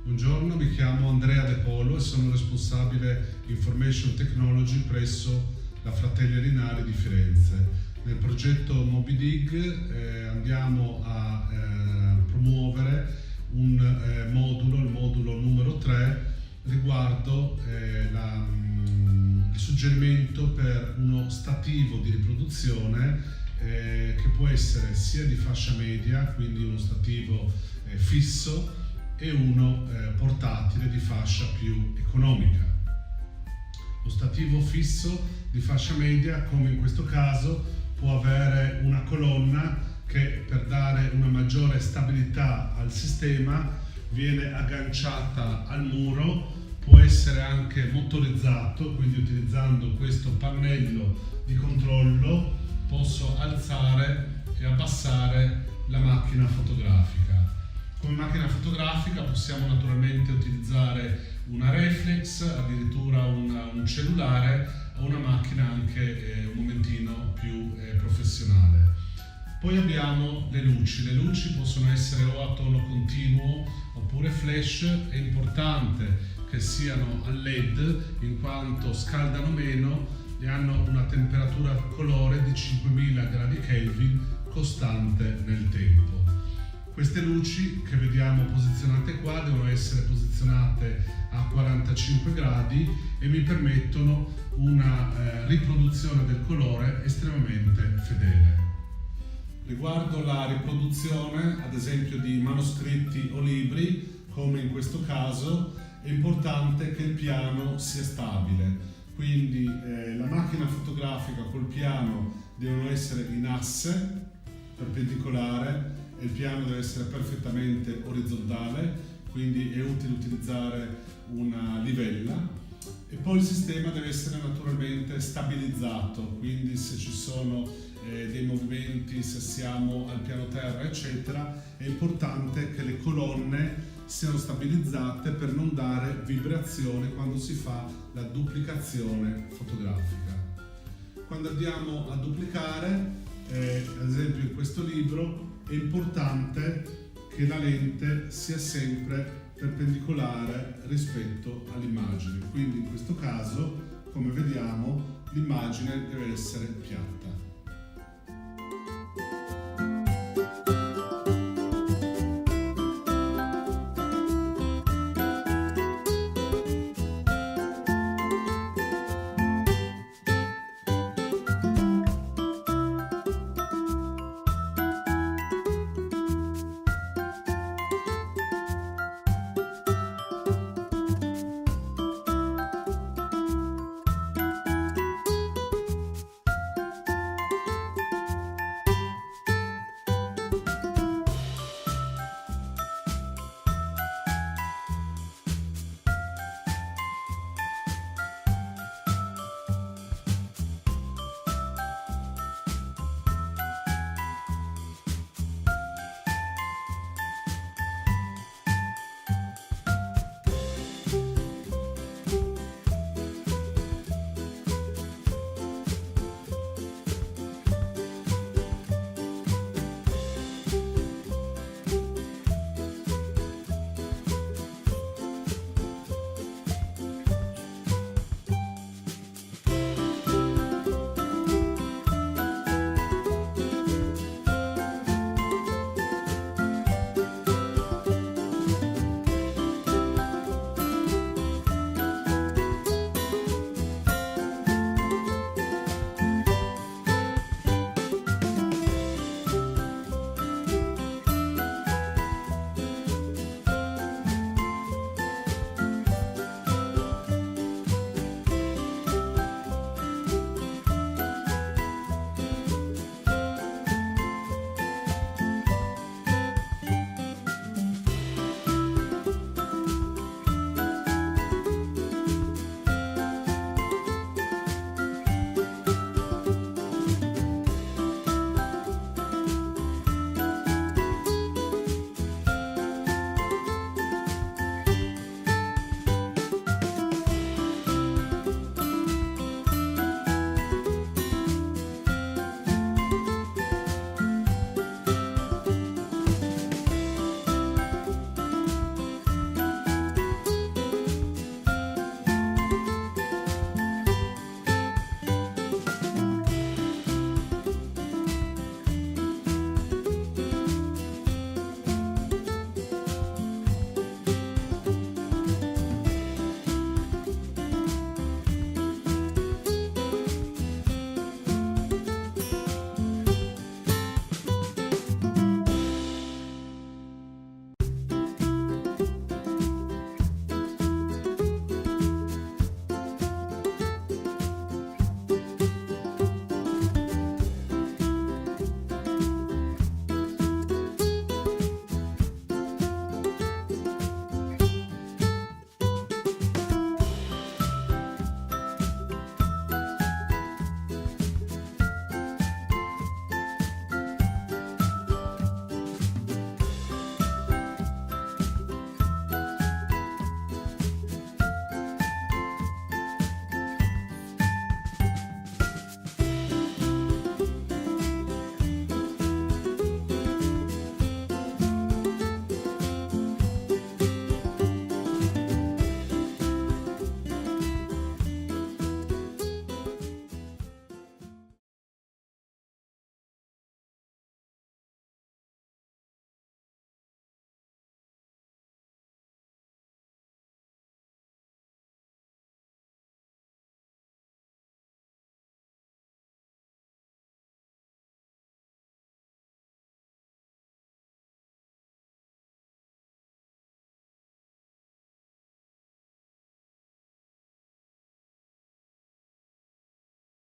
Buongiorno, mi chiamo Andrea De Polo e sono responsabile Information Technology presso la Fratelli Arinari di Firenze. Nel progetto Moby Dig andiamo a promuovere un modulo, il modulo numero 3, riguardo il suggerimento per uno stativo di riproduzione che può essere sia di fascia media, quindi uno stativo fisso, e uno portatile di fascia più economica. Lo stativo fisso di fascia media, come in questo caso, può avere una colonna che, per dare una maggiore stabilità al sistema, viene agganciata al muro, può essere anche motorizzato, quindi utilizzando questo pannello di controllo posso alzare e abbassare la macchina fotografica. Come macchina fotografica possiamo naturalmente utilizzare una reflex, addirittura un cellulare o una macchina anche un momentino più professionale. Poi abbiamo le luci possono essere o a tono continuo oppure flash. È importante che siano a LED in quanto scaldano meno e hanno una temperatura colore di 5000 gradi Kelvin costante nel tempo. Queste luci che vediamo posizionate qua devono essere posizionate a 45 gradi e mi permettono una riproduzione del colore estremamente fedele. Riguardo la riproduzione, ad esempio di manoscritti o libri, come in questo caso, è importante che il piano sia stabile. Quindi la macchina fotografica col piano devono essere in asse perpendicolare e il piano deve essere perfettamente orizzontale, quindi è utile utilizzare una livella, e poi il sistema deve essere naturalmente stabilizzato, quindi se ci sono dei movimenti, se siamo al piano terra eccetera, è importante che le colonne siano stabilizzate per non dare vibrazione quando si fa la duplicazione fotografica. Quando andiamo a duplicare, ad esempio in questo libro, è importante che la lente sia sempre perpendicolare rispetto all'immagine, quindi in questo caso, come vediamo, l'immagine deve essere piatta.